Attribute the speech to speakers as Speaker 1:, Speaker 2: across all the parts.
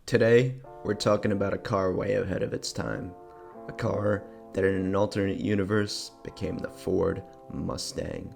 Speaker 1: Today, we're talking about a car way ahead of its time. A car that in an alternate universe became the Ford Mustang.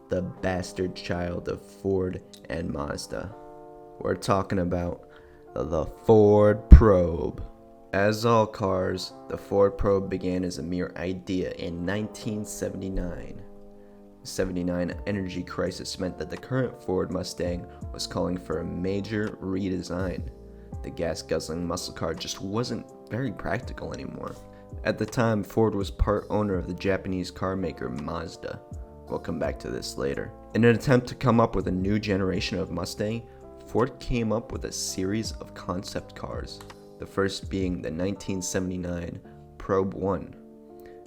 Speaker 1: The bastard child of Ford and Mazda. We're talking about the Ford Probe. As all cars, the Ford Probe began as a mere idea in 1979. The 79 energy crisis meant that the current Ford Mustang was calling for a major redesign. The gas-guzzling muscle car just wasn't very practical anymore. At the time, Ford was part owner of the Japanese car maker Mazda. We'll come back to this later. In an attempt to come up with a new generation of Mustang, Ford came up with a series of concept cars, the first being the 1979 Probe 1.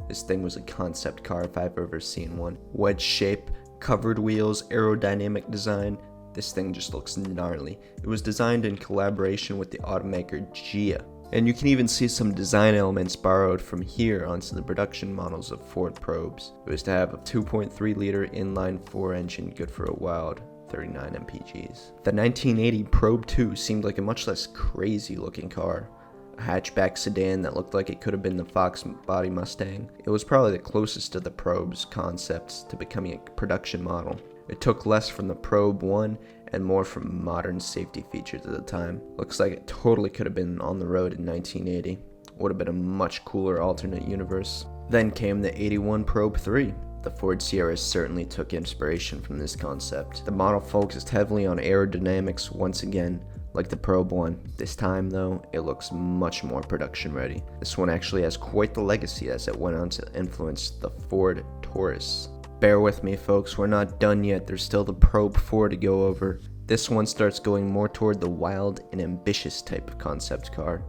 Speaker 1: This thing was a concept car if I've ever seen one. Wedge shape, covered wheels, aerodynamic design. This thing just looks gnarly. It was designed in collaboration with the automaker Gia. And you can even see some design elements borrowed from here onto the production models of Ford Probes. It was to have a 2.3 liter inline-4 engine good for a wild 39 mpgs. The 1980 Probe 2 seemed like a much less crazy looking car. A hatchback sedan that looked like it could have been the Fox body Mustang. It was probably the closest to the Probe's concepts to becoming a production model. It took less from the Probe 1 and more from modern safety features at the time. Looks like it totally could have been on the road in 1980. Would have been a much cooler alternate universe. Then came the 81 Probe 3. The Ford Sierra certainly took inspiration from this concept. The model focused heavily on aerodynamics once again, like the Probe 1. This time though, it looks much more production ready. This one actually has quite the legacy as it went on to influence the Ford Taurus. Bear with me folks, we're not done yet, there's still the Probe 4 to go over. This one starts going more toward the wild and ambitious type of concept car,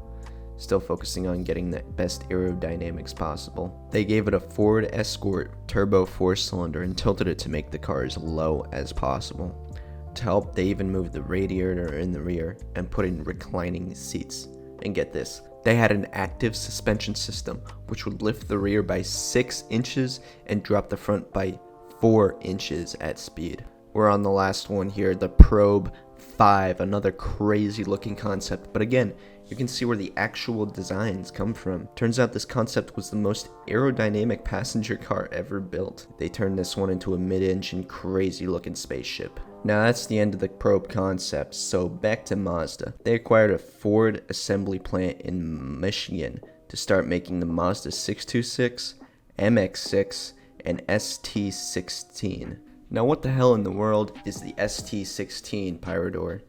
Speaker 1: still focusing on getting the best aerodynamics possible. They gave it a Ford Escort turbo 4-cylinder and tilted it to make the car as low as possible. To help, they even moved the radiator in the rear and put in reclining seats. And get this, they had an active suspension system which would lift the rear by 6 inches and drop the front by 4 inches at speed. We're on the last one here, the Probe 5, another crazy looking concept, but again, you can see where the actual designs come from. Turns out this concept was the most aerodynamic passenger car ever built. They turned this one into a mid-engine crazy looking spaceship. Now that's the end of the Probe concept, so back to Mazda. They acquired a Ford assembly plant in Michigan to start making the Mazda 626, MX-6, and ST16. Now what the hell in the world is the ST16, Pyrodor?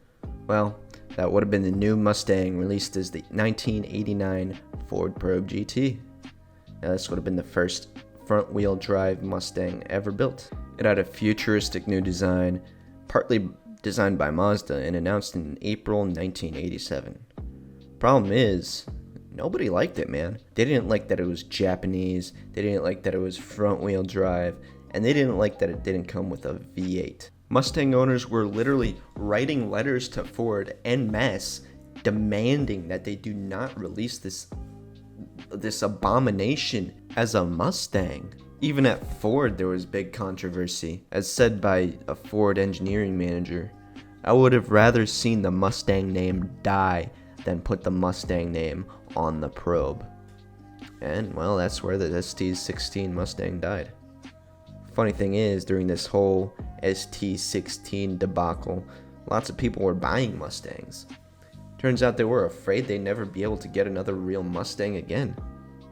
Speaker 1: Well, that would have been the new Mustang released as the 1989 Ford Probe GT. Now this would have been the first front-wheel drive Mustang ever built. It had a futuristic new design, partly designed by Mazda and announced in April 1987. Problem is, nobody liked it, man. They didn't like that it was Japanese, they didn't like that it was front-wheel drive, and they didn't like that it didn't come with a V8. Mustang owners were literally writing letters to Ford en masse demanding that they do not release this abomination as a Mustang. Even at Ford there was big controversy. As said by a Ford engineering manager, "I would have rather seen the Mustang name die than put the Mustang name on the Probe." And well, that's where the ST16 Mustang died. Funny thing is, during this whole ST16 debacle, lots of people were buying Mustangs. Turns out they were afraid they'd never be able to get another real Mustang again.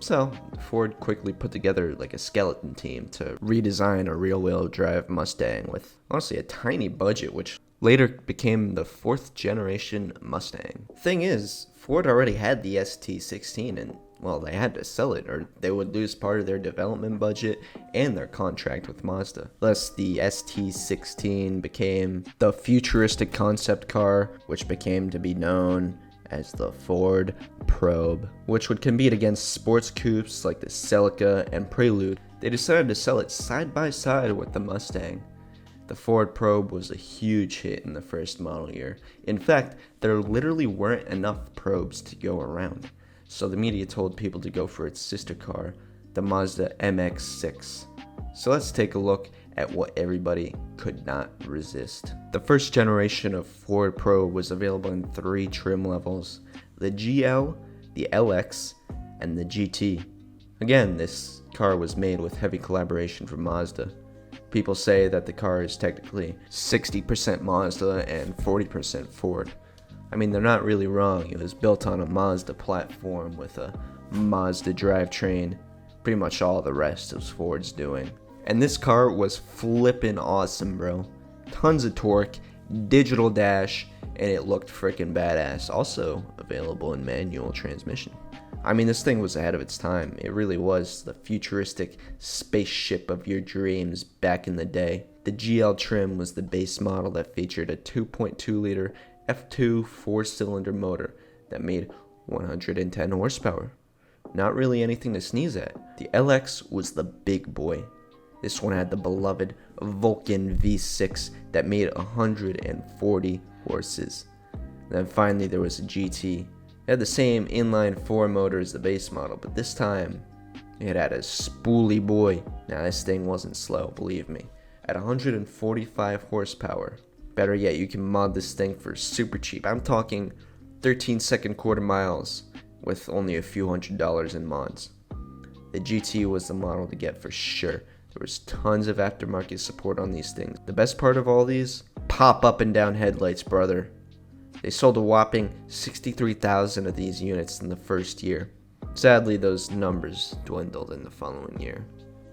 Speaker 1: So, Ford quickly put together like a skeleton team to redesign a rear-wheel drive Mustang with honestly a tiny budget, which later became the 4th generation Mustang. Thing is, Ford already had the ST16 and well, they had to sell it or they would lose part of their development budget and their contract with Mazda. Thus, the ST16 became the futuristic concept car, which became to be known as the Ford Probe, which would compete against sports coupes like the Celica and Prelude. They decided to sell it side by side with the Mustang. The Ford Probe was a huge hit in the first model year. In fact, there literally weren't enough Probes to go around. So the media told people to go for its sister car, the Mazda MX-6. So let's take a look at what everybody could not resist. The first generation of Ford Probe was available in 3 trim levels. the GL, the LX, and the GT. Again, this car was made with heavy collaboration from Mazda. People say that the car is technically 60% Mazda and 40% Ford. I mean, they're not really wrong. It was built on a Mazda platform with a Mazda drivetrain. Pretty much all the rest was Ford's doing. And this car was flippin' awesome, bro. Tons of torque, digital dash, and it looked freaking badass. Also available in manual transmission. I mean, this thing was ahead of its time. It really was the futuristic spaceship of your dreams back in the day. The GL trim was the base model that featured a 2.2 liter F2 4-cylinder motor that made 110 horsepower. Not really anything to sneeze at. The LX was the big boy. This one had the beloved Vulcan V6 that made 140 horses. Then finally there was a GT. It had the same inline 4 motor as the base model, but this time it had a spoolie boy. Now this thing wasn't slow, believe me. At 145 horsepower. Better yet, you can mod this thing for super cheap. I'm talking 13-second quarter miles with only a few $100s in mods. The GT was the model to get for sure. There was tons of aftermarket support on these things. The best part of all these? Pop up and down headlights, brother. They sold a whopping 63,000 of these units in the first year. Sadly, those numbers dwindled in the following year.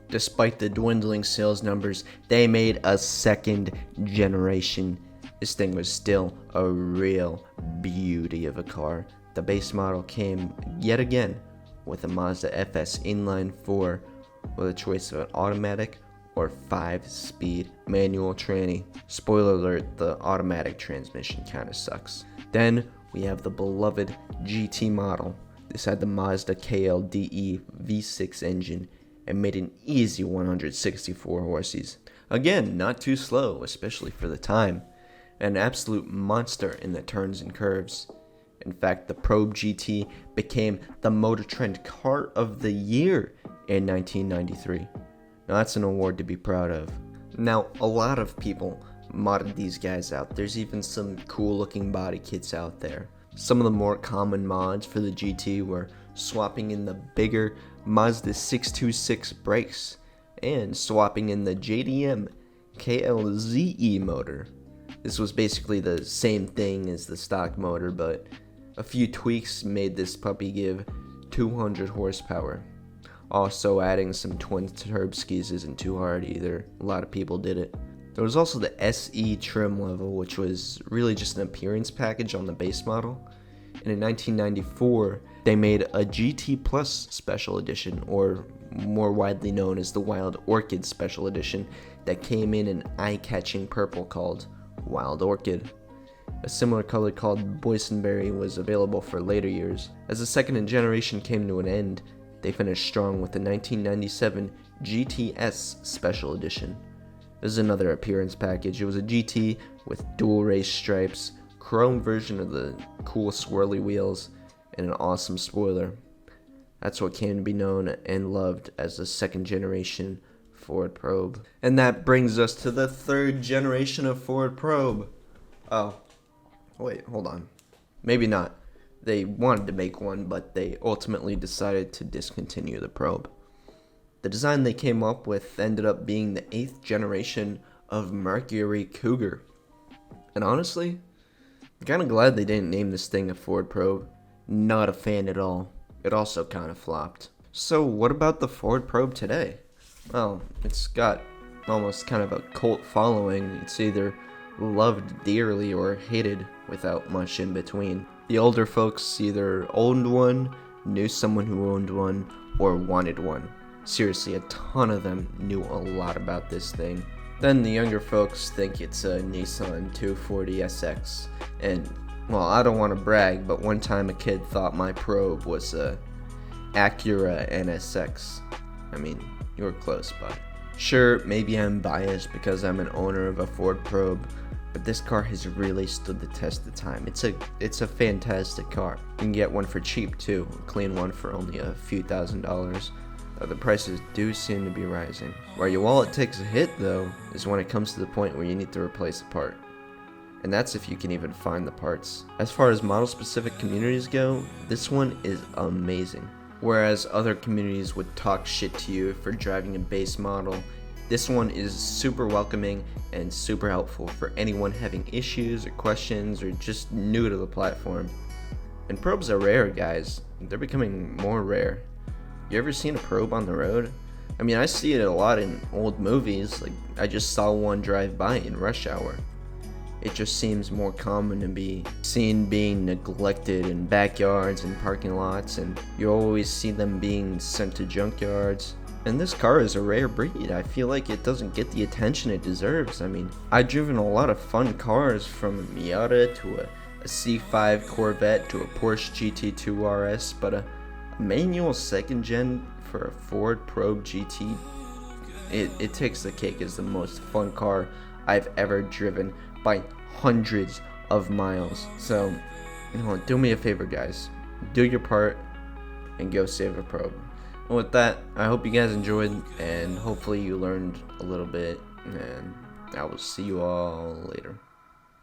Speaker 1: Despite the dwindling sales numbers, they made a second generation. This thing was still a real beauty of a car. The base model came yet again with a Mazda FS inline 4 with a choice of an automatic or 5-speed manual tranny. Spoiler alert, the automatic transmission kinda sucks. Then we have the beloved GT model. This had the Mazda KLDE V6 engine and made an easy 164 horses. Again, not too slow, especially for the time. An absolute monster in the turns and curves. In fact, the Probe GT became the Motor Trend Car of the Year in 1993. Now that's an award to be proud of. Now, a lot of people modded these guys out. There's even some cool looking body kits out there. Some of the more common mods for the GT were swapping in the bigger Mazda 626 brakes and swapping in the JDM KLZE motor. This was basically the same thing as the stock motor, but a few tweaks made this puppy give 200 horsepower. Also, adding some twin turb skis isn't too hard either. A lot of people did it. There was also the SE trim level, which was really just an appearance package on the base model. And in 1994, they made a GT Plus Special Edition, or more widely known as the Wild Orchid Special Edition, that came in an eye-catching purple called Wild Orchid. A similar color called Boysenberry was available for later years. As the second generation came to an end, they finished strong with the 1997 GTS Special Edition. This is another appearance package. It was a GT with dual race stripes, chrome version of the cool swirly wheels, and an awesome spoiler. That's what came to be known and loved as the second generation Ford Probe. And that brings us to the third generation of Ford Probe. Oh, wait, hold on. Maybe not. They wanted to make one, but they ultimately decided to discontinue the Probe. The design they came up with ended up being the 8th generation of Mercury Cougar. And honestly, I'm kind of glad they didn't name this thing a Ford Probe. Not a fan at all. It also kind of flopped. So what about the Ford Probe today? Well, it's got almost kind of a cult following. It's either loved dearly or hated without much in between. The older folks either owned one, knew someone who owned one, or wanted one. Seriously, a ton of them knew a lot about this thing. Then the younger folks think it's a Nissan 240SX. And, well, I don't want to brag, but one time a kid thought my Probe was a Acura NSX. I mean, you were close, bud. Sure, maybe I'm biased because I'm an owner of a Ford Probe, but this car has really stood the test of time. It's a fantastic car. You can get one for cheap too, a clean one for only a few $1,000s. The prices do seem to be rising. Where your wallet takes a hit though is when it comes to the point where you need to replace a part. and that's if you can even find the parts. As far as model specific communities go, this one is amazing. Whereas other communities would talk shit to you for driving a base model, this one is super welcoming and super helpful for anyone having issues or questions or just new to the platform. And probes are rare, guys. They're becoming more rare. You ever seen a probe on the road? I mean, I see it a lot in old movies. Like, I just saw one drive by in Rush Hour. It just seems more common to be seen being neglected in backyards and parking lots, and you always see them being sent to junkyards. And this car is a rare breed. I feel like it doesn't get the attention it deserves. I mean, I've driven a lot of fun cars, from a Miata to a C5 Corvette to a Porsche GT2 RS, but a manual second gen for a Ford Probe GT, it takes the cake as the most fun car I've ever driven by hundreds of miles. So, do me a favor, guys. Do your part and go save a probe. And with that, I hope you guys enjoyed, and hopefully you learned a little bit, and I will see you all later.